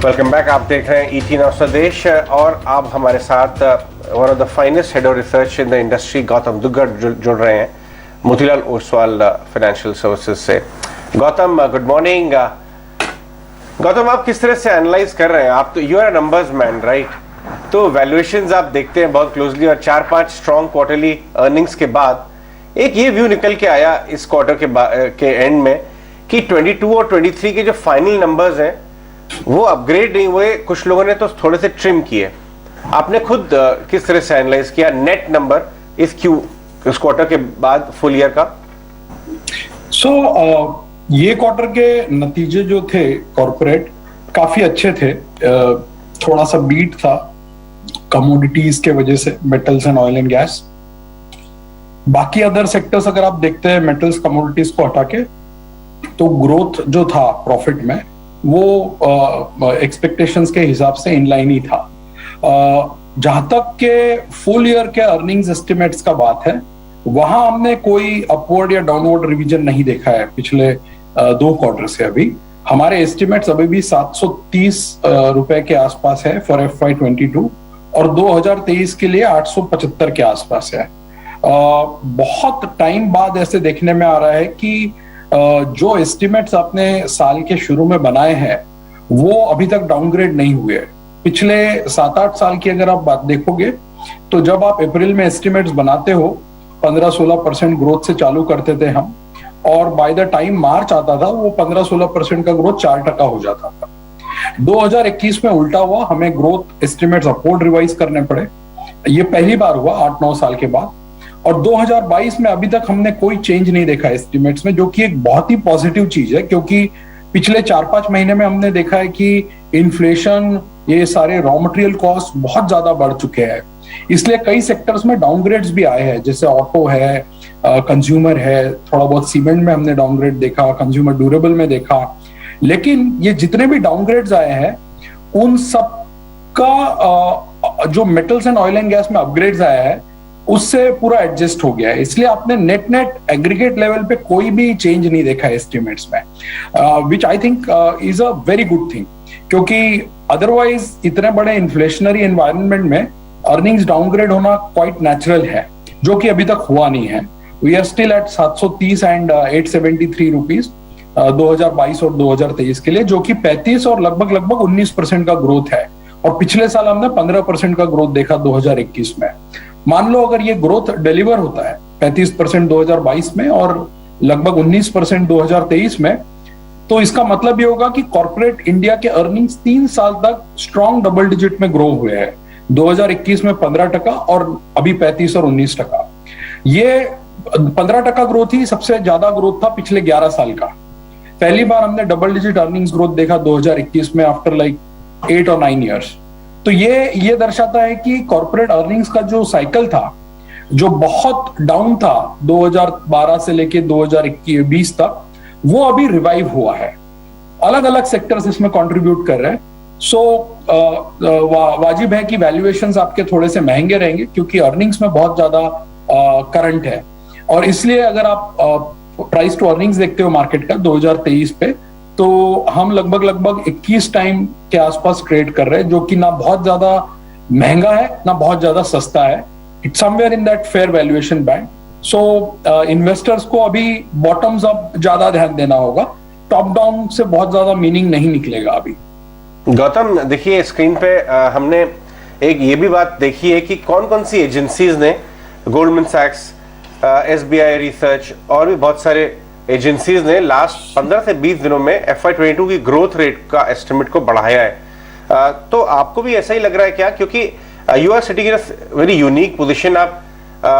Welcome back. आप देख रहे हैं ET नाउ स्वदेश और आप हमारे साथ one of the finest head of research in the industry Gautam Duggar जुड़ रहे हैं मोतीलाल ओसवाल फाइनेंशियल सर्विसेज से। Gautam, good morning. गौतम, आप किस तरह से एनालाइज कर रहे हैं? आप तो you are numbers man, right? तो वैल्यूएशंस आप देखते हैं बहुत क्लोजली और 4-5 स्ट्रॉन्ग क्वार्टरली अर्निंग्स के बाद एक ये व्यू निकल के आया इस क्वार्टर के एंड में कि 22 और 23 के जो फाइनल नंबर्स हैं वो अपग्रेड नहीं हुए, कुछ लोगों ने तो थोड़े से ट्रिम किए। आपने खुद किस तरह से एनालाइज किया नेट नंबर इस क्वार्टर के बाद फुल ईयर का? ये क्वार्टर के नतीजे जो थे कॉर्पोरेट काफी अच्छे थे। थोड़ा सा बीट था कमोडिटीज के वजह से, metals and oil and gas. बाकी अदर सेक्टर्स अगर आप देखते हैं मेटल्स कमोडिटीज को हटा के, तो ग्रोथ जो था प्रॉफिट में वो एक्सपेक्टेशंस के हिसाब से इनलाइन ही था। जहां तक के फुल ईयर के अर्निंग्स एस्टिमेट्स का बात है, वहां हमने कोई अपवर्ड या डाउनवर्ड रिवीजन नहीं देखा है पिछले 2 क्वार्टर से। अभी हमारे एस्टिमेट्स अभी भी 730 रुपए के आसपास है फॉर FY22 और 2023 के लिए 875 के आसपास है। बहुत टाइम बाद ऐसे देखने में आ रहा है कि जो एस्टिमेट्स आपने साल के शुरू में बनाए हैं वो अभी तक डाउनग्रेड नहीं हुए। पिछले 7-8 साल की अगर आप बात देखोगे तो जब आप अप्रैल में एस्टिमेट्स बनाते हो 15-16% ग्रोथ से चालू करते थे हम, और बाय द टाइम मार्च आता था वो 15-16% का ग्रोथ 4% हो जाता था। 2021 में उल्टा हुआ, हमें ग्रोथ एस्टिमेट्स अपवर्ड रिवाइज करने पड़े। ये पहली बार हुआ 8-9 साल के बाद। और 2022 में अभी तक हमने कोई चेंज नहीं देखा एस्टिमेट्स में, जो कि एक बहुत ही पॉजिटिव चीज है, क्योंकि पिछले 4-5 महीने में हमने देखा है कि इन्फ्लेशन, ये सारे रॉ मटेरियल कॉस्ट बहुत ज्यादा बढ़ चुके हैं। इसलिए कई सेक्टर्स में डाउनग्रेड्स भी आए हैं, जैसे ऑटो है, कंज्यूमर है, थोड़ा बहुत सीमेंट में हमने डाउनग्रेड देखा, कंज्यूमर ड्यूरेबल में देखा। लेकिन ये जितने भी डाउनग्रेड्स आए हैं उन सब का जो metals and oil and gas में अपग्रेड्स आया है उससे पूरा एडजस्ट हो गया है। इसलिए आपने नेट एग्रीगेट लेवल पे कोई भी चेंज नहीं देखा एस्टिमेट्स में, which I think is a very good thing, क्योंकि अदरवाइज इतने बड़े इन्फ्लेशनरी एनवायरनमेंट में अर्निंग्स डाउनग्रेड होना क्वाइट नेचुरल है, जो कि अभी तक हुआ नहीं है। We are still at 730 and 873 rupees 2022 और 2023 के लिए, जो कि 35 और लगभग 19% का ग्रोथ है। और पिछले साल हमने 15% का ग्रोथ देखा 2021 में। मान लो अगर ये ग्रोथ डिलीवर होता है 35% 2022 में और लगभग 19% 2023 में, तो इसका मतलब ये होगा कि कॉर्पोरेट इंडिया के अर्निंग्स 3 साल तक स्ट्रॉन्ग डबल डिजिट में ग्रो हुए हैं। 2021 में 15% और अभी 35 और 19%। ये 15% ग्रोथ ही सबसे ज्यादा ग्रोथ था पिछले 11 साल का। पहली बार हमने डबल डिजिट अर्निंग्स ग्रोथ देखा 2021 में आफ्टर 8 और 9 ईयर्स। तो ये दर्शाता है कि कॉर्पोरेट अर्निंग्स का जो साइकिल था, जो बहुत डाउन था 2012 से लेके 2020 तक, वो अभी रिवाइव हुआ है। अलग अलग सेक्टर्स इसमें कंट्रीब्यूट कर रहे हैं। वाजिब है कि वैल्यूएशंस आपके थोड़े से महंगे रहेंगे, क्योंकि अर्निंग्स में बहुत ज्यादा करंट है। और इसलिए अगर आप प्राइस टू अर्निंग्स देखते हो मार्केट का 2023 पे, तो हम लगभग 21 टाइम के आसपास ट्रेड कर रहे हैं, जो कि ना बहुत ज्यादा महंगा है ना बहुत ज्यादा सस्ता है। It's somewhere in that fair valuation band. So investors को अभी बॉटम्स अप ज्यादा ध्यान देना होगा, टॉप डाउन से बहुत ज्यादा मीनिंग नहीं निकलेगा अभी। गौतम, देखिए स्क्रीन पे हमने एक ये भी बात देखी है कि कौन कौन सी एजेंसीज ने, गोल्डमैन सैक्स, SBI रिसर्च और भी बहुत सारे एजेंसीज ने लास्ट 15 से 20 दिनों में FY22 की ग्रोथ रेट का एस्टिमेट को बढ़ाया है। तो आपको भी ऐसा ही लग रहा है क्या? क्योंकि you are sitting in a very unique position. आप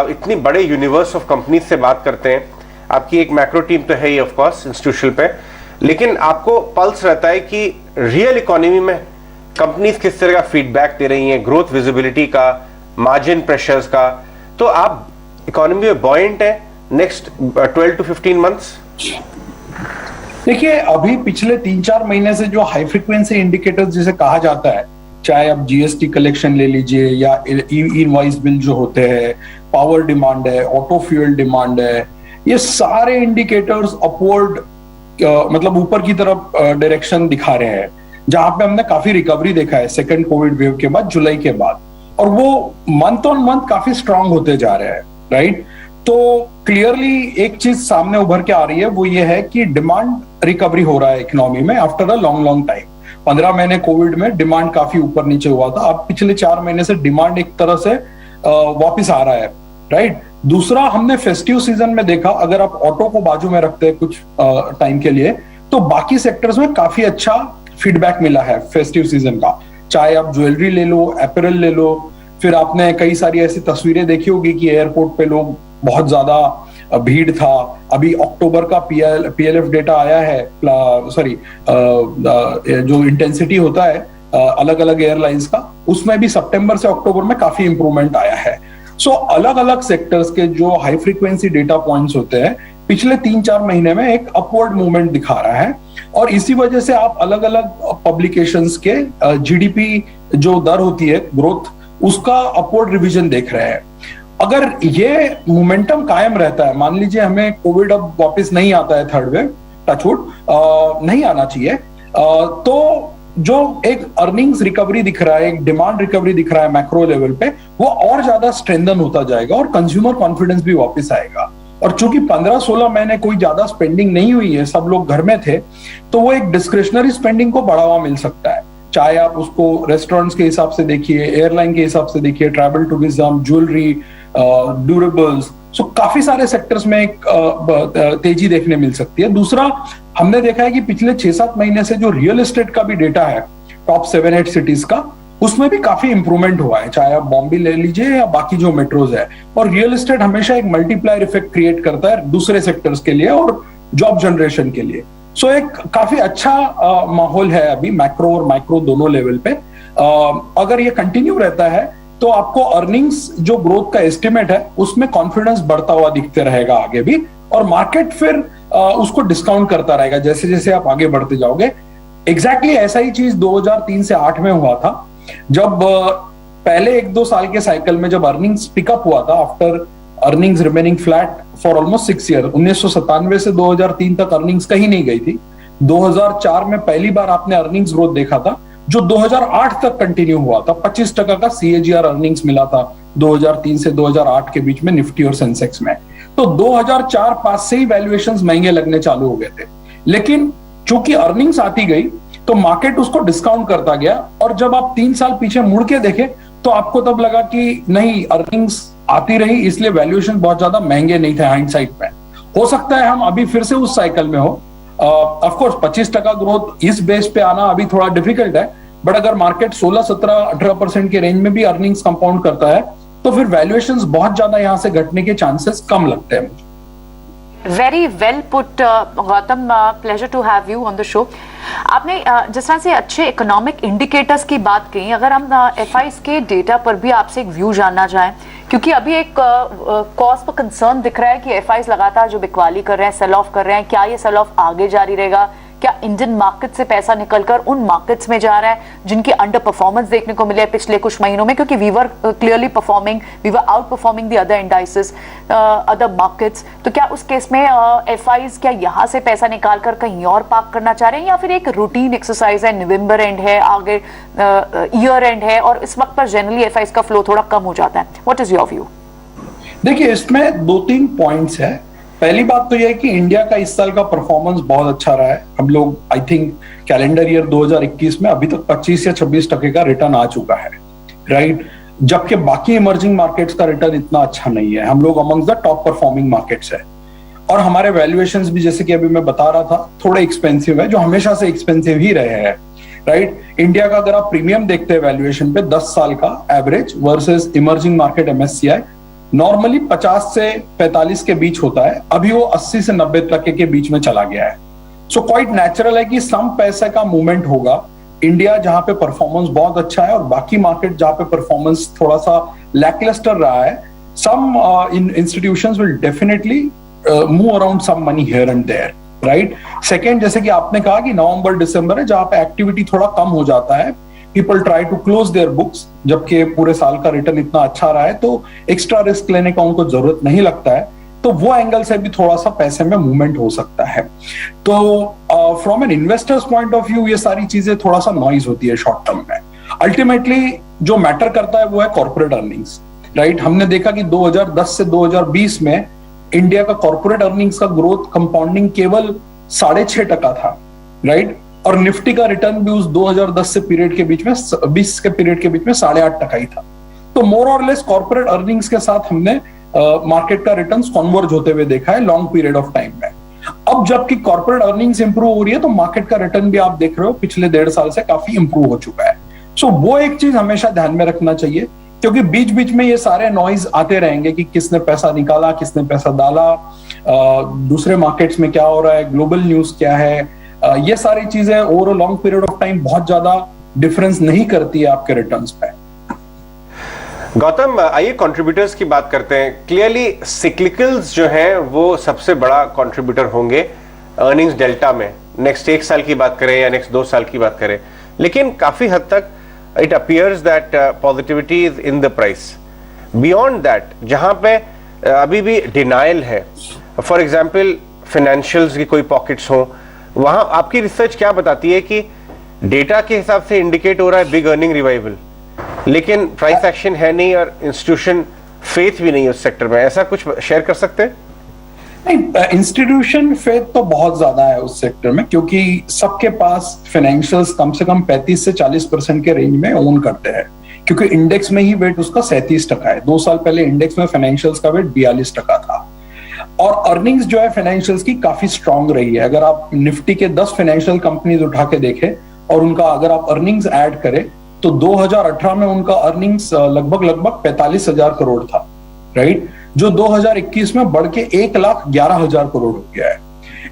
इतनी बड़े यूनिवर्स ऑफ कंपनीज से बात करते हैं। आपकी एक मैक्रो टीम तो है ही ऑफ कोर्स इंस्टीट्यूशनल पे, लेकिन आपको पल्स रहता है कि रियल इकोनॉमी में कंपनीज किस तरह का फीडबैक दे रही हैं, ग्रोथ विजिबिलिटी का, मार्जिन प्रेशर्स का। तो आप इकोनॉमी में बॉयंट है नेक्स्ट 12 to 15 मंथ्स? देखिए, अभी पिछले 3-4 महीने से जो हाई फ्रीक्वेंसी इंडिकेटर्स जिसे कहा जाता है, चाहे आप GST कलेक्शन ले लीजिए या इनवॉइस बिल जो होते हैं, पावर डिमांड है, ऑटो फ्यूल डिमांड है, ये सारे इंडिकेटर्स अपवर्ड मतलब ऊपर की तरफ डायरेक्शन दिखा रहे हैं। जहां पे हमने काफी रिकवरी देखा है सेकंड कोविड वेव के बाद, जुलाई के बाद, और वो मंथ ऑन मंथ काफी स्ट्रांग होते जा रहे हैं, राइट। तो क्लियरली एक चीज सामने उभर के आ रही है, वो ये है कि डिमांड रिकवरी हो रहा है इकोनॉमी में after a long long time. 15 महीने कोविड में डिमांड काफी ऊपर नीचे हुआ था, अब पिछले 4 महीने से डिमांड एक तरह से वापस आ रहा है, राइट। दूसरा, हमने फेस्टिव सीजन में देखा, अगर आप ऑटो को बाजू में रखते हैं कुछ टाइम के लिए, तो बाकी सेक्टर्स में काफी अच्छा फीडबैक मिला है फेस्टिव सीजन का। चाहे आप ज्वेलरी ले लो, अपैरल ले लो, फिर आपने कई सारी ऐसी तस्वीरें देखी होगी कि एयरपोर्ट पे लोग बहुत ज्यादा भीड़ था। अभी अक्टूबर का पीएलएफ डेटा आया है, सॉरी जो इंटेंसिटी होता है अलग अलग एयरलाइंस का, उसमें भी सितंबर से अक्टूबर में काफी इंप्रूवमेंट आया है। सो अलग अलग सेक्टर्स के जो हाई फ्रीक्वेंसी डेटा पॉइंट्स होते हैं पिछले 3-4 महीने में एक अपवर्ड मूवमेंट दिखा रहा है, और इसी वजह से आप अलग अलग पब्लिकेशंस के जीडीपी जो दर होती है ग्रोथ, उसका अपवर्ड रिवीजन देख रहे हैं। अगर ये मोमेंटम कायम रहता है, मान लीजिए हमें कोविड अब वापस नहीं आता है, थर्ड वेव टचवुड नहीं आना चाहिए, तो जो एक अर्निंग्स रिकवरी दिख रहा है, एक डिमांड रिकवरी दिख रहा है मैक्रो लेवल पे, वो और ज्यादा स्ट्रेंथन होता जाएगा और कंज्यूमर कॉन्फिडेंस भी वापस आएगा। और चूंकि 15-16 महीने कोई ज्यादा स्पेंडिंग नहीं हुई है, सब लोग घर में थे, तो वो एक डिस्क्रिशनरी स्पेंडिंग को बढ़ावा मिल सकता है। चाहे आप उसको रेस्टोरेंट्स के हिसाब से देखिए, एयरलाइन के हिसाब से देखिए, ट्रैवल टूरिज्म, ज्वेलरी, ड्यूरेबल्स, सो काफी सारे सेक्टर्स में एक तेजी देखने मिल सकती है। दूसरा, हमने देखा है कि पिछले 6-7 महीने से जो रियल एस्टेट का भी डेटा है टॉप 7-8 सिटीज का, उसमें भी काफी इंप्रूवमेंट हुआ है, चाहे आप बॉम्बे ले लीजिए या बाकी जो मेट्रोज है। और रियल एस्टेट हमेशा एक मल्टीप्लायर इफेक्ट क्रिएट करता है दूसरे सेक्टर्स के लिए और जॉब जनरेशन के लिए। सो एक काफी अच्छा माहौल है अभी मैक्रो और माइक्रो दोनों लेवल पे। अगर ये कंटिन्यू रहता है तो आपको अर्निंग्स जो ग्रोथ का एस्टिमेट है उसमें कॉन्फिडेंस बढ़ता हुआ दिखते रहेगा आगे भी, और मार्केट फिर उसको डिस्काउंट करता रहेगा जैसे जैसे आप आगे बढ़ते जाओगे। एग्जैक्टली ऐसा ही चीज 2003 से 8 में हुआ था, जब पहले 1-2 साल के साइकिल में जब अर्निंग्स पिकअप हुआ था after earnings remaining flat for almost 6 year. 1997 से 2003 तक अर्निंग्स कहीं नहीं गई थी। 2004 में पहली बार आपने अर्निंग्स ग्रोथ देखा था, जो 2008 तक कंटिन्यू हुआ था। 25% का CAGR अर्निंग्स मिला था 2003 से 2008 के बीच में निफ्टी और सेंसेक्स में। तो 2004-5 से ही वैल्यूएशंस महंगे लगने चालू हो गए थे, लेकिन चूंकि अर्निंग्स आती गई तो मार्केट उसको डिस्काउंट करता गया। और जब आप 3 साल पीछे मुड़ के देखें तो आपको तब लगा कि नहीं, अर्निंग्स आती रही इसलिए वैल्यूएशन बहुत ज्यादा महंगे नहीं थे हाइंडसाइट में। हो सकता है हम अभी फिर से उस साइकिल में हो। ऑफ कोर्स 25% ग्रोथ इस बेस पे आना अभी थोड़ा डिफिकल्ट है, बट अगर मार्केट 16, 17, 18% के रेंज में भी अर्निंग्स कंपाउंड करता है तो फिर वैल्यूएशंस बहुत ज्यादा यहां से घटने के चांसेस कम लगते हैं मुझे। Very well put Gautam, pleasure to have you on the show. आपने जिस तरह से अच्छे इकोनॉमिक इंडिकेटर्स की बात की, अगर हम एफआईज के डेटा पर भी आपसे एक व्यू जानना चाहें, क्योंकि अभी एक कॉज पर कंसर्न दिख रहा है कि एफआईज लगातार जो बिकवाली कर रहे हैं, सेल ऑफ कर रहे हैं, क्या ये सेल ऑफ आगे जारी रहेगा? क्या इंडियन मार्केट से पैसा निकलकर उन मार्केट्स में जा रहा है जिनकी अंडर परफॉर्मेंस देखने को मिले पिछले कुछ महीनों में? क्योंकि we were clearly performing, we were outperforming the other indices, other markets. तो क्या उस केस में एफआईज क्या यहाँ से पैसा निकाल कर कहीं और पार्क करना चाह रहे हैं, या फिर एक रूटीन एक्सरसाइज है, नवंबर एंड है, आगे ईयर एंड है और इस वक्त पर जनरली एफआईज का फ्लो थोड़ा कम हो जाता है? What is your view? देखिए, इसमें 2-3 पॉइंट्स है। पहली बात तो यह है कि इंडिया का इस साल का परफॉर्मेंस बहुत अच्छा रहा है। हम लोग आई थिंक कैलेंडर ईयर 2021 में अभी तक 25 या 26% का रिटर्न आ चुका है, राइट। जबकि बाकी इमर्जिंग मार्केट्स का रिटर्न इतना अच्छा नहीं है। हम लोग amongst the top performing markets है, और हमारे वैल्यूएशंस भी जैसे कि अभी मैं बता रहा था थोड़े एक्सपेंसिव है, जो हमेशा से एक्सपेंसिव ही रहे हैं, राइट। इंडिया का अगर आप प्रीमियम देखते हैं वैल्यूएशन पे 10 साल का average versus emerging market MSCI, normally 50 से 45 के बीच होता है, अभी वो 80 से 90% के बीच में चला गया है। सो क्वाइट नेचुरल है कि सम पैसे का मूवमेंट होगा। इंडिया जहां पे परफॉर्मेंस बहुत अच्छा है और बाकी मार्केट जहां पे परफॉर्मेंस थोड़ा सा लैकलस्टर रहा है, some institutions will definitely move around some money here and there, right. Second, जैसे कि आपने कहा कि नवंबर दिसंबर है जहां पे एक्टिविटी थोड़ा कम हो जाता है, people try to close their books, जबकि पूरे साल का रिटर्न इतना अच्छा रहा है तो एक्स्ट्रा रिस्क लेने का उनको जरूरत नहीं लगता है। तो वो एंगल से भी थोड़ा सा पैसे में मूवमेंट हो सकता है। तो from an investors point of view ये सारी चीजें थोड़ा सा नॉइज होती है शॉर्ट टर्म में। अल्टीमेटली जो मैटर करता है वो है कॉर्पोरेट अर्निंग्स, राइट। हमने देखा कि 2010 से 2020 में इंडिया का कॉर्पोरेट अर्निंग्स का ग्रोथ कंपाउंडिंग केवल 6.5% था, राइट। और निफ्टी का रिटर्न भी उस 2010 से पीरियड के बीच में 20 के पीरियड के बीच में 8.5% ही था। तो मोर और लेस कॉर्पोरेट अर्निंग्स के साथ हमने मार्केट का रिटर्न्स कन्वर्ज होते हुए देखा है लॉन्ग पीरियड ऑफ टाइम में। अब जबकि कॉर्पोरेट अर्निंग्स इंप्रूव हो रही है तो मार्केट का रिटर्न भी आप देख रहे हो पिछले 1.5 साल से काफी इंप्रूव हो चुका है। सो वो एक चीज हमेशा ध्यान में रखना चाहिए, क्योंकि बीच बीच में ये सारे नॉइज आते रहेंगे कि किसने पैसा निकाला, किसने पैसा डाला, दूसरे मार्केट्स में क्या हो रहा है, ग्लोबल न्यूज क्या है, ये सारी चीजें over a long period of time बहुत ज्यादा डिफरेंस नहीं करती है आपके रिटर्न्स पे। गौतम, आइए कंट्रीब्यूटर्स की बात करते हैं। क्लियरली सिक्लिकल्स जो हैं वो सबसे बड़ा कंट्रीब्यूटर होंगे अर्निंग्स डेल्टा में, नेक्स्ट 1 साल की बात करें या नेक्स्ट 2 साल की बात करें, लेकिन काफी हद तक it appears that positivity is in the price. Beyond that जहां पे अभी भी डिनाइल है, फॉर एग्जाम्पल फाइनेंशियल्स की कोई पॉकेट्स हो, वहां आपकी रिसर्च क्या बताती है कि डेटा के हिसाब से इंडिकेट हो रहा है बिग अर्निंग रिवाइवल, लेकिन प्राइस एक्शन है नहीं और इंस्टीट्यूशन फेथ भी नहीं उस सेक्टर में, ऐसा कुछ शेयर कर सकते हैं? नहीं, इंस्टीट्यूशन फेथ तो बहुत ज्यादा है उस सेक्टर में, क्योंकि सबके पास फाइनेंशियल्स कम से कम 35 से 40% के रेंज में ओन करते हैं, क्योंकि इंडेक्स में ही वेट उसका 37% है। 2 साल पहले इंडेक्स में फाइनेंशियल्स का वेट 42% था। और अर्निंग्स जो है फाइनेंशियल्स की काफी स्ट्रांग रही है। अगर आप निफ्टी के 10 फाइनेंशियल कंपनीज उठा के देखें और उनका अगर आप अर्निंग्स ऐड करें तो 2018 में उनका अर्निंग्स लगभग 45,000 करोड़ था, राइट, जो 2021 में बढ़ के 1,11,000 करोड़ हो गया है।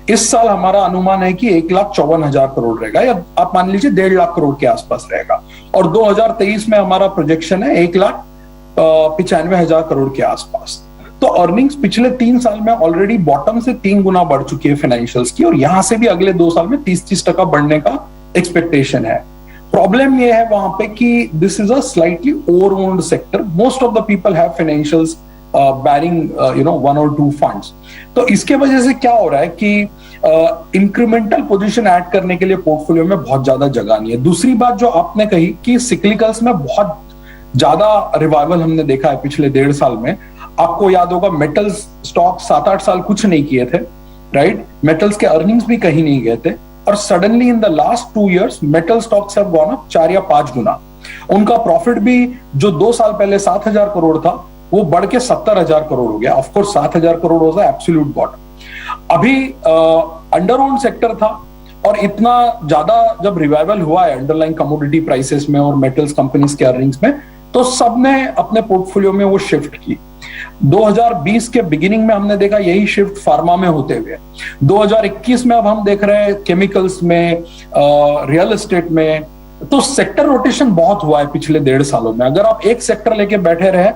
इस साल हमारा अनुमान है कि 1,54,000 करोड़ रहेगा, या आप मान लीजिए 1.5 लाख करोड़ के आसपास रहेगा। और 2023 में हमारा प्रोजेक्शन है 1,95,000 करोड़ के आसपास। तो अर्निंग्स पिछले 3 साल में ऑलरेडी बॉटम से 3 गुना बढ़ चुकी है फाइनेंशियल्स की, और यहां से भी अगले 2 साल में 30% बढ़ने का एक्सपेक्टेशन है। प्रॉब्लम ये है वहां पे कि this is a slightly over owned sector. Most of the people have financials bearing 1 or 2 funds. तो इसके वजह से क्या हो रहा है कि इंक्रीमेंटल पोजीशन ऐड करने के लिए पोर्टफोलियो में बहुत ज्यादा जगह नहीं है। दूसरी बात जो आपने कही कि सिक्लिकल्स में बहुत ज्यादा रिवाइवल हमने देखा है पिछले 1.5 साल में। आपको याद होगा मेटल्स स्टॉक 7-8 साल कुछ नहीं किए थे, राइट, मेटल्स के अर्निंग्स भी कहीं नहीं गए थे, और suddenly in the last 2 years metal stocks have gone up 4 या 5 गुना। उनका प्रॉफिट भी जो 2 साल पहले 7,000 करोड़ था वो बढ़ के 70,000 करोड़ हो गया। ऑफकोर्स 7,000 करोड़ हो गया एब्सोल्यूट बॉटम। अभी अंडर ओन्ड सेक्टर था, और इतना ज्यादा जब रिवाइवल हुआ है अंडरलाइन कमोडिटी प्राइसेस में और मेटल्स कंपनीज के अर्निंग्स में, तो सबने अपने पोर्टफोलियो में वो शिफ्ट की। 2020 के बिगिनिंग में हमने देखा यही शिफ्ट फार्मा में होते हुए। 2021 में अब हम देख रहे हैं केमिकल्स में, रियल एस्टेट में। तो सेक्टर रोटेशन बहुत हुआ है पिछले 1.5 सालों में। अगर आप एक सेक्टर लेके बैठे रहे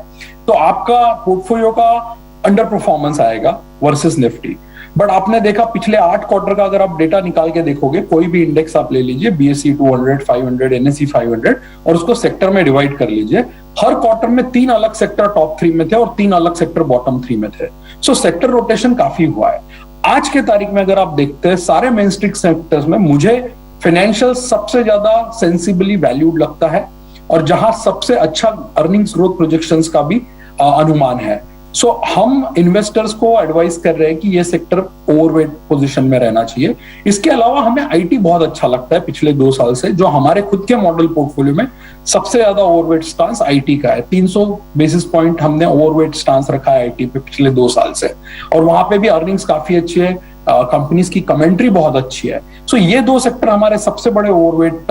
तो आपका पोर्टफोलियो का अंडर परफॉर्मेंस आएगा वर्सेस निफ्टी। बट आपने देखा पिछले 8 क्वार्टर का अगर आप डेटा निकाल के देखोगे, कोई भी इंडेक्स आप ले लीजिए, BSE 200, 500, NSE 500, और उसको सेक्टर में डिवाइड कर लीजिए, हर क्वार्टर में 3 अलग सेक्टर टॉप 3 में थे और 3 अलग सेक्टर बॉटम 3 में थे। सो सेक्टर रोटेशन काफी हुआ है। आज के तारीख में अगर आप देखते हैं सारे मेन स्ट्रीट सेक्टर्स में, मुझे फाइनेंशियल सबसे ज्यादा सेंसिबली वैल्यूड लगता है, और जहां सबसे अच्छा अर्निंग्स ग्रोथ प्रोजेक्शंस का भी अनुमान है। सो हम इन्वेस्टर्स को एडवाइस कर रहे हैं कि ये सेक्टर ओवरवेट पोजीशन में रहना चाहिए। इसके अलावा हमें आईटी बहुत अच्छा लगता है पिछले 2 साल से, जो हमारे खुद के मॉडल पोर्टफोलियो में सबसे ज्यादा ओवरवेट स्टांस आईटी का है। 300 बेसिस पॉइंट हमने ओवरवेट स्टांस रखा है आईटी पे पिछले 2 साल से, और वहां पे भी अर्निंग्स काफी अच्छी है, कंपनीज की कमेंट्री बहुत अच्छी है। सो ये 2 सेक्टर हमारे सबसे बड़े ओवरवेट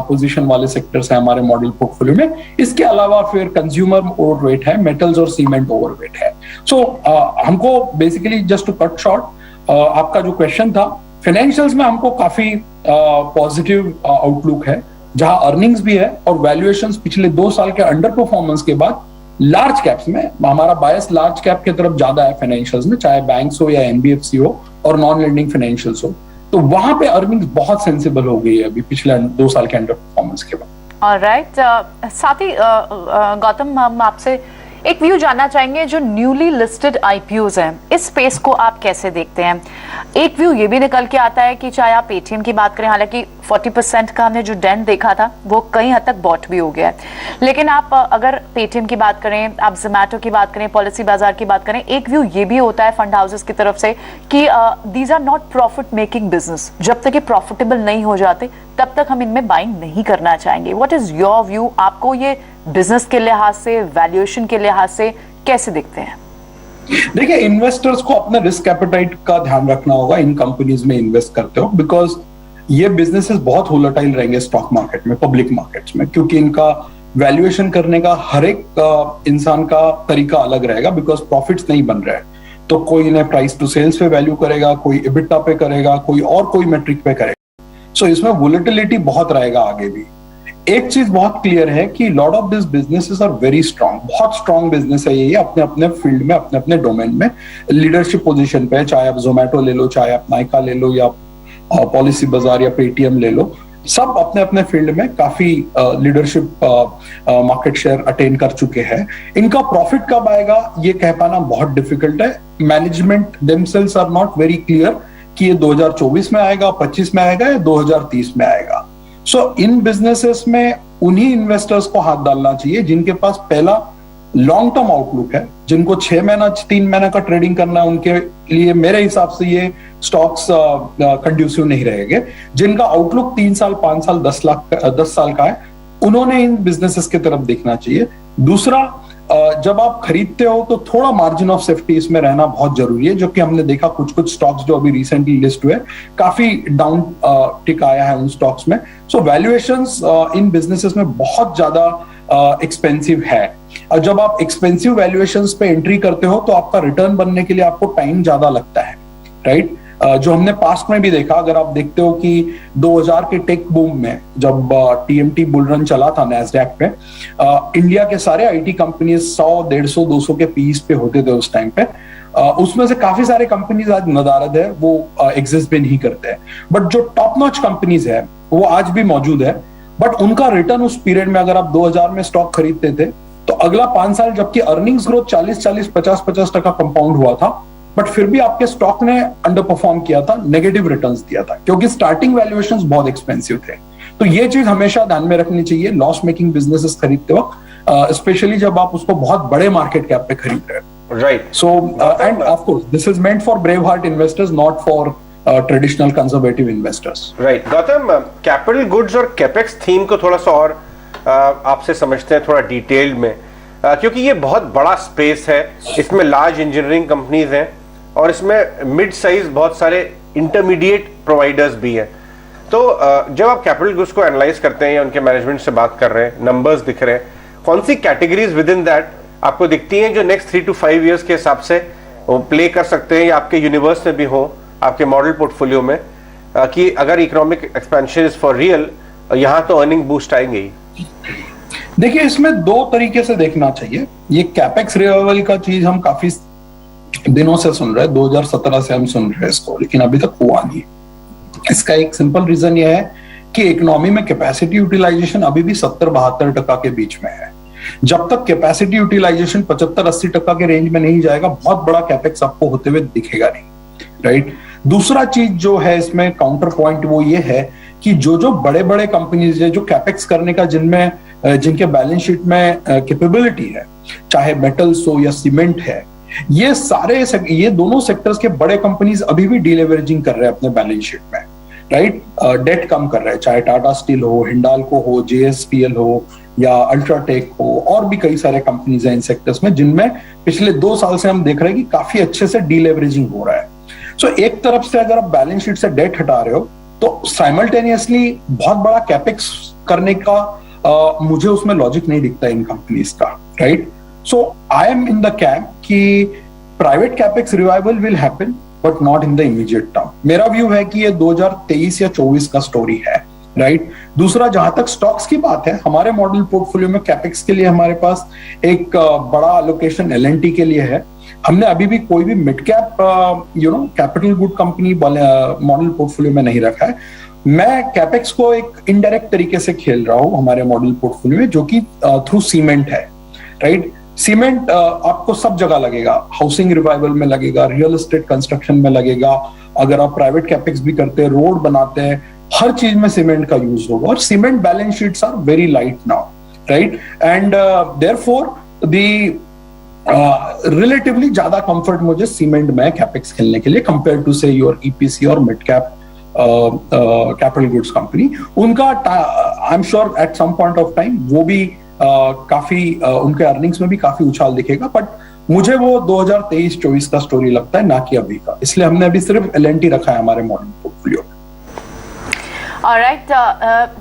पोजीशन वाले सेक्टर्स हैं हमारे मॉडल पोर्टफोलियो में। इसके अलावा फिर कंज्यूमर ओवरवेट है, मेटल्स और सीमेंट ओवरवेट है। सो हमको basically just to cut short, आपका जो क्वेश्चन था, फाइनेंशियल्स में हमको काफी पॉजिटिव आउटलुक है, जहां अर्निंग्स भी है और वैल्यूएशंस पिछले 2 साल के अंडर परफॉर्मेंस के बाद लार्ज कैप्स में हमारा बायस लार्ज कैप की तरफ ज्यादा है फाइनेंशियल्स में, चाहे बैंक्स हो या एनबीएफसी हो और नॉन लेंडिंग फाइनेंशियल्स हो। तो वहां पे अर्निंग्स बहुत सेंसिबल हो गई है अभी पिछले 2 साल के अंडर परफॉर्मेंस के बाद। ऑलराइट, साथ ही गौतम, हम आपसे एक व्यू जानना चाहेंगे, जो न्यूली लिस्टेड आईपीओज हैं, इस स्पेस को आप कैसे देखते हैं? एक व्यू ये भी निकल के आता है कि चाहे आप पेटीएम की बात करें, हालांकि 40% का हमने जो डेंट देखा था वो कई हद तक बॉट भी हो गया है, लेकिन आप अगर पेटीएम की बात करें, आप जोमैटो की बात करें, पॉलिसी बाजार की बात करें, एक व्यू ये भी होता है फंड हाउसेस की तरफ से कि these are not profit making business, जब तक ये प्रॉफिटेबल नहीं हो जाते तब तक हम इनमें बाइंग नहीं करना चाहेंगे। What is your view? आपको ये बिजनेस के लिहाज से, वैल्यूएशन के लिहाज से कैसे दिखते हैं? देखिए, इन्वेस्टर्स को अपने रिस्क एपेटाइट का ध्यान रखना होगा इन कंपनीज में इन्वेस्ट करते हो, बिकॉज ये बिजनेसेस बहुत वोलेटाइल रहेंगे स्टॉक मार्केट में, पब्लिक मार्केट्स में, क्योंकि इनका वैल्यूएशन करने का हर एक इंसान का तरीका अलग रहेगा, बिकॉज प्रॉफिट्स नहीं बन रहे हैं। तो कोई इन्हें प्राइस टू सेल्स पे वैल्यू करेगा, कोई एबिटा पे करेगा, कोई मेट्रिक पे करेगा। सो इसमें वोलेटिलिटी बहुत रहेगा आगे भी। एक चीज बहुत क्लियर है कि lot of this businesses are very strong, बहुत स्ट्रांग बिजनेस है ये अपने अपने फील्ड में, अपने अपने डोमेन में लीडरशिप पोजीशन पे है। चाहे आप जोमैटो ले लो, चाहे आप नाइका ले लो, या पॉलिसी बाजार या पेटीएम ले लो, सब अपने अपने फील्ड में काफी लीडरशिप मार्केट शेयर अटेन कर चुके हैं। इनका प्रॉफिट कब आएगा ये कह पाना बहुत डिफिकल्ट है। Management themselves are not very clear कि ये 2024 में आएगा, 25 में आएगा या 2030 में आएगा। सो इन बिजनेसेस में उन्हीं इन्वेस्टर्स को हाथ डालना चाहिए जिनके पास पहला लॉन्ग टर्म आउटलुक है, जिनको 6 महीना 3 महीना का ट्रेडिंग करना है, उनके लिए मेरे हिसाब से ये स्टॉक्स कंड्यूसिव नहीं रहेंगे। जिनका आउटलुक 3 साल 5 साल 10 साल का है, उन्होंने इन बिजनेसेस की तरफ देखना चाहिए। दूसरा, जब आप खरीदते हो तो थोड़ा मार्जिन ऑफ सेफ्टी इसमें रहना बहुत जरूरी है, जो कि हमने देखा कुछ स्टॉक्स जो अभी रिसेंटली लिस्ट हुए काफी डाउन टिक आया है उन स्टॉक्स में। सो वैल्यूएशंस इन बिजनेसेस में बहुत ज्यादा एक्सपेंसिव है, और जब आप एक्सपेंसिव वैल्यूएशंस पे एंट्री करते हो तो आपका रिटर्न बनने के लिए आपको टाइम ज्यादा लगता है, राइट? जो हमने पास्ट में भी देखा, अगर आप देखते हो कि 2000 के टेक बूम में जब टीएमटी बुल रन चला था नैस्डैक पे, इंडिया के सारे आईटी कंपनीज 100, 150, 200 के पीस पे होते थे उस टाइम पे। उसमें से काफी सारे कंपनीज आज नदारद है, वो एग्जिस्ट भी नहीं करते हैं, बट जो टॉप नॉच कंपनीज है वो आज भी मौजूद है। बट उनका रिटर्न उस पीरियड में, अगर आप 2000 में स्टॉक खरीदते थे तो अगला 5 साल जबकि अर्निंग्स ग्रोथ 40-40, 50-50% कंपाउंड हुआ था, बट फिर भी आपके स्टॉक ने अंडर परफॉर्म किया था, नेगेटिव रिटर्न्स दिया था, क्योंकि स्टार्टिंग वैल्यूएशंस बहुत एक्सपेंसिव थे। तो ये चीज हमेशा ध्यान में रखनी चाहिए लॉस मेकिंग बिजनेसेस खरीदते वक्त, स्पेशली जब आप उसको बहुत बड़े मार्केट कैप पे खरीद रहे हैं, right? So end of course this is meant for brave heart investors, not for traditional conservative investors. Right Gautam, capital goods और कैपेक्स थीम को थोड़ा सा और आपसे समझते हैं थोड़ा डिटेल में, क्योंकि ये बहुत बड़ा स्पेस है, इसमें लार्ज इंजीनियरिंग कंपनीज हैं और इसमें मिड साइज बहुत सारे इंटरमीडिएट प्रोवाइडर्स भी हैं। तो जब आप कैपिटल गुड्स को एनालाइज करते हैं या उनके मैनेजमेंट से बात कर रहे हैं, नंबर्स दिख रहे हैं, कौन सी कैटेगरीज विद इन दैट आपको दिखती हैं जो नेक्स्ट 3 to 5 years के हिसाब से वो प्ले कर सकते हैं या आपके यूनिवर्स में भी हो, आपके मॉडल पोर्टफोलियो में, कि अगर economic expansion is for real, यहां तो अर्निंग बूस्ट आएंगे ही? देखिए, इसमें 2 तरीके से देखना चाहिए। ये कैपेक्स रिवाइवल का चीज हम काफी दिनों से सुन रहे हैं, 2017 से हम सुन रहे हैं इसको, लेकिन अभी तक हुआ नहीं। इसका एक सिंपल रीजन ये है कि इकोनॉमी में कैपेसिटी यूटिलाइजेशन अभी भी 70-72% के बीच में है। जब तक कैपेसिटी यूटिलाइजेशन 75-80% के रेंज में नहीं जाएगा, बहुत बड़ा कैपेक्स आपको होते हुए दिखेगा नहीं, राइट? दूसरा चीज जो है इसमें काउंटर पॉइंट, वो ये है कि जो बड़े बड़े कंपनीज है जो कैपेक्स करने का, जिनके बैलेंस शीट में कैपेबिलिटी है, चाहे मेटल्स हो या सीमेंट है, ये दोनों सेक्टर्स के बड़े कंपनीज अभी भी डीलेवरेजिंग कर रहे हैं अपने बैलेंस शीट में, राइट? डेट कम कर रहे हैं, चाहे टाटा स्टील हो, हिंडाल्को हो, जेएसपीएल हो या अल्ट्राटेक हो, और भी कई सारे कंपनीज हैं इन सेक्टर्स में जिनमें पिछले 2 साल से हम देख रहे हैं कि काफी अच्छे से डीलेवरेजिंग हो रहा है। सो एक तरफ से अगर आप बैलेंस शीट से डेट हटा रहे हो तो साइमल्टेनियसली बहुत बड़ा कैपेक्स करने का मुझे उसमें लॉजिक नहीं दिखता इन कंपनीज का, right? So I am in the camp कि private capex revival will happen but not in the immediate term. मेरा व्यू है कि ये 2023 या 24 का स्टोरी है, राइट? दूसरा, जहां तक स्टॉक्स की बात है, हमारे मॉडल पोर्टफोलियो में कैपेक्स के लिए हमारे पास एक बड़ा एलोकेशन एलएनटी के लिए है। हमने अभी भी कोई भी mid cap capital good company model portfolio में नहीं रखा है। मैं कैपेक्स को एक इनडायरेक्ट तरीके से खेल रहा हूं हमारे मॉडल पोर्टफोलियो में, जो कि थ्रू सीमेंट है, राइट? सीमेंट आपको सब जगह लगेगा, हाउसिंग रिवाइवल में लगेगा, रियल एस्टेट कंस्ट्रक्शन में लगेगा, अगर आप प्राइवेट कैपेक्स भी करते हैं, रोड बनाते हैं, हर चीज में सीमेंट का यूज होगा। और cement balance sheets are very light now, right, and therefore the relatively ज्यादा कंफर्ट मुझे सीमेंट में कैपेक्स खेलने के लिए कंपेयर टू से योर ईपीसी और mid cap capital goods company. उनका I am sure at some point of time वो भी काफी उनके अर्निंग्स में भी काफी उछाल दिखेगा, बट मुझे वो 2023-24 का स्टोरी लगता है, ना कि अभी का। इसलिए हमने अभी सिर्फ एल&टी रखा है हमारे मॉडल पोर्टफोलियो। ऑलराइट,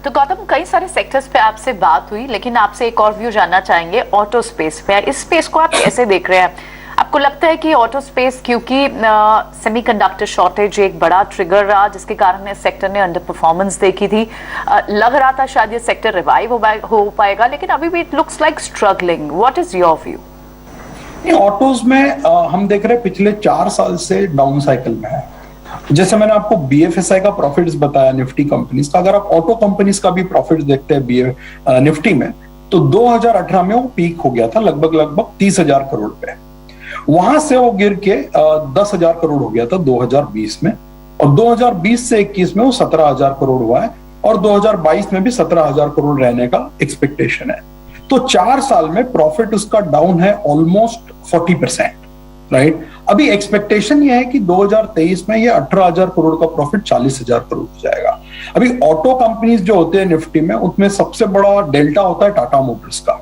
तो गौतम, कई सारे सेक्टर्स पे आपसे बात हुई, लेकिन आपसे एक और व्यू जानना चाहेंगे ऑटो स्पेस पे। इस स्पेस को आप कैसे देख रहे हैं? आपको लगता है कि ऑटो स्पेस, क्योंकि सेमीकंडक्टर शॉर्टेज एक बड़ा ट्रिगर रहा जिसके कारण इस सेक्टर ने अंडर परफॉर्मेंस देखी थी, लग रहा था शायद ये सेक्टर रिवाइव हो पाएगा, लेकिन अभी भी it looks like struggling. What is your view? Autos में हम देख रहे हैं पिछले 4 साल से डाउन साइकिल में है। जैसे मैंने आपको BFSI का प्रॉफिट्स बताया निफ्टी कंपनीज का, अगर आप ऑटो कंपनीज का भी प्रॉफिट्स देखते हैं निफ्टी में, तो 2018 में वो पीक हो गया था लगभग 30,000 करोड़ पे। वहां से वो गिर के 10,000 करोड़ हो गया था 2020 में, और 2020 से 21 में वो 17,000 करोड़ हुआ है, और 2022 में भी 17,000 करोड़ रहने का एक्सपेक्टेशन है। तो 4 साल में प्रॉफिट उसका डाउन है ऑलमोस्ट 40%, राइट। अभी एक्सपेक्टेशन ये है कि 2023 में ये 18,000 करोड़ का प्रॉफिट 40,000 करोड़ हो जाएगा। अभी ऑटो कंपनीज जो होते हैं निफ्टी में, उसमें सबसे बड़ा डेल्टा होता है टाटा मोटर्स का,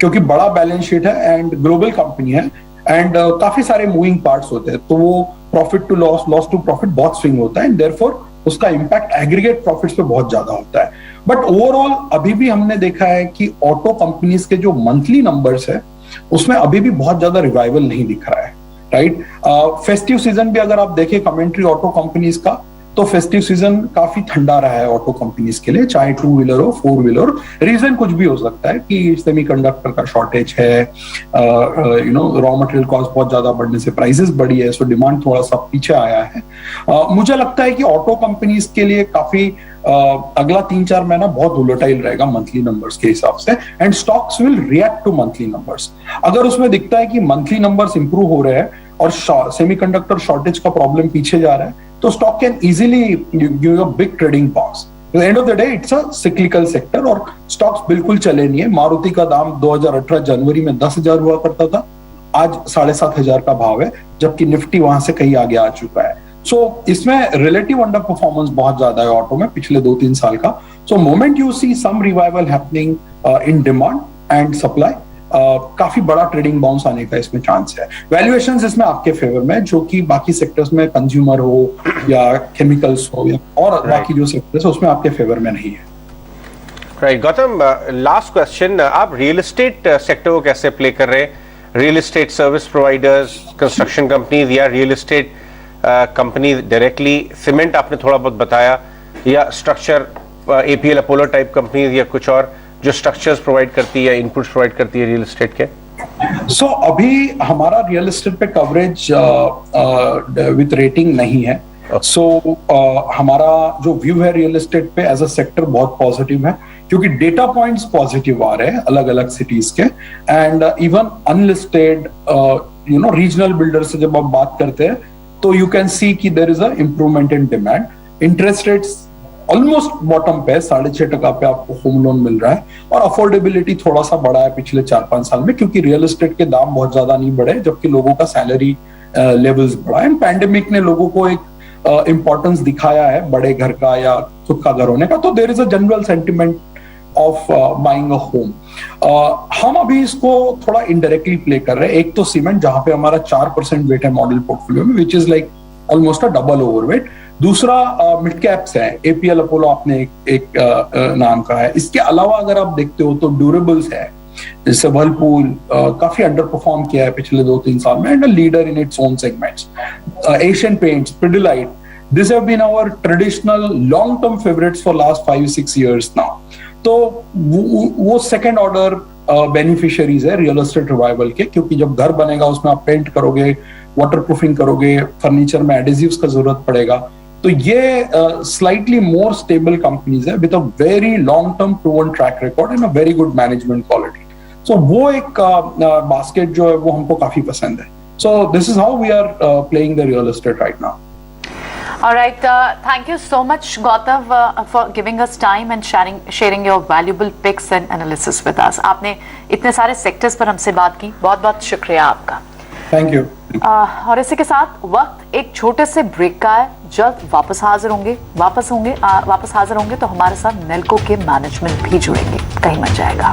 क्योंकि बड़ा बैलेंस शीट है एंड ग्लोबल कंपनी है, एंड काफी सारे मूविंग पार्ट्स होते हैं, तो वो profit to loss, loss to profit बहुत स्विंग होता है, एंड देयरफॉर उसका इंपैक्ट एग्रीगेट प्रॉफिट्स पे बहुत ज्यादा होता है। बट ओवरऑल अभी भी हमने देखा है कि ऑटो कंपनीज के जो मंथली नंबर्स है उसमें अभी भी बहुत ज्यादा रिवाइवल नहीं दिख रहा है, राइट। फेस्टिव सीजन भी अगर आप देखें कमेंट्री ऑटो कंपनीज का, तो फेस्टिव सीजन काफी ठंडा रहा है ऑटो कंपनीज के लिए, चाहे 2 व्हीलर हो 4 व्हीलर। रीजन कुछ भी हो सकता है कि सेमीकंडक्टर का शॉर्टेज है, रॉ मटेरियल कॉस्ट बहुत ज्यादा बढ़ने से प्राइसेस बढ़ी है, सो डिमांड थोड़ा सा पीछे आया है। मुझे लगता है कि ऑटो कंपनीज के लिए काफी अगला 3-4 महीना बहुत वोलेटाइल रहेगा मंथली नंबर्स के हिसाब से, and stocks will react to monthly numbers. अगर उसमें दिखता है कि मंथली नंबर्स इंप्रूव हो रहे हैं और सेमीकंडक्टर शॉर्टेज का प्रॉब्लम पीछे जा रहा है, तो stock can easily give a big trading pause. At the end of the day, it's a cyclical sector और stocks बिल्कुल चले नहीं है। मारुति का दाम 2018 जनवरी में 10,000 हुआ करता था, आज 7,500 का भाव है, जबकि निफ्टी वहां से कहीं आगे आ चुका है। सो इसमें रिलेटिव अंडर परफॉर्मेंस बहुत ज्यादा है ऑटो में पिछले 2-3 साल का। So moment you see some revival happening in demand and supply, काफी बड़ा ट्रेडिंग बाउंस आने का इसमें चांस है। वैल्यूएशंस इसमें आपके फेवर में, जो कि बाकी सेक्टर्स में कंज्यूमर हो या केमिकल्स हो या और बाकी जो सेक्टर्स है उसमें आपके फेवर में नहीं है। राइट गौतम, लास्ट क्वेश्चन, आप रियल एस्टेट सेक्टर को कैसे प्ले कर रहे हैं? Real estate service providers, construction companies या real estate company directly? Cement आपने थोड़ा बहुत बताया, या structure APL Apollo type companies, या कुछ और जो स्ट्रक्चर्स प्रोवाइड करती है, इनपुट्स प्रोवाइड करती है रियल एस्टेट के? सो अभी हमारा रियल एस्टेट पे कवरेज विद रेटिंग नहीं है। सो हमारा जो व्यू है रियल एस्टेट पे एज अ सेक्टर बहुत पॉजिटिव है, क्योंकि डेटा पॉइंट्स पॉजिटिव आ रहे हैं अलग अलग सिटीज के, and even unlisted regional builder से जब आप बात करते हैं तो यू कैन सी कि there is a improvement in demand. Interest rates almost bottom पे 6.5% पे आपको होम लोन मिल रहा है, और अफोर्डेबिलिटी थोड़ा सा बढ़ा है पिछले 4-5 साल में, क्योंकि रियल एस्टेट के दाम बहुत ज्यादा नहीं बढ़े, जबकि लोगों का सैलरी लेवल्स बढ़ा है। पैंडेमिक ने लोगों को एक इंपॉर्टेंस दिखाया है बड़े घर का या खुद का घर होने का, तो there is a general sentiment of buying a home. हम अभी इसको थोड़ा इनडायरेक्टली प्ले कर रहे हैं। एक तो सीमेंट, जहां पे हमारा 4% वेट है मॉडल पोर्टफोलियो में, which is like almost a double overweight. दूसरा मिड कैप्स है, APL अपोलो आपने एक नाम का है। इसके अलावा अगर आप देखते हो तो ड्यूरेबल्स है, जैसे वर्लपूल काफी अंडर परफॉर्म किया है पिछले 2-3 साल में, and a leader in its own segments. Asian Paints, Pidilite, this have been our traditional long term favourites for last 5-6 years now. तो वो सेकेंड ऑर्डर बेनिफिशियरीज है रियल एस्टेट रिवाइवल के, क्योंकि जब घर बनेगा उसमें आप पेंट करोगे, वाटर प्रूफिंग करोगे, फर्नीचर में एडिजिव्स का जरूरत पड़ेगा, तो ये स्लाइटली मोर स्टेबल कंपनीज है with a very long term proven track record and a very good management quality. So वो एक बास्केट जो है वो हमको काफी पसंद है. So this is how we are playing the real estate right now. All right, thank you so much, Gautav, for giving us time and sharing your valuable picks and analysis with us. आपने इतने सारे sectors पर हमसे बात की, बहुत बहुत शुक्रिया आपका. Thank you. और इसी के साथ वक्त एक छोटे से ब्रेक का है. जल्द वापस हाजिर होंगे तो हमारे साथ नेल्को के मैनेजमेंट भी जुड़ेंगे. कहीं मत जाएगा.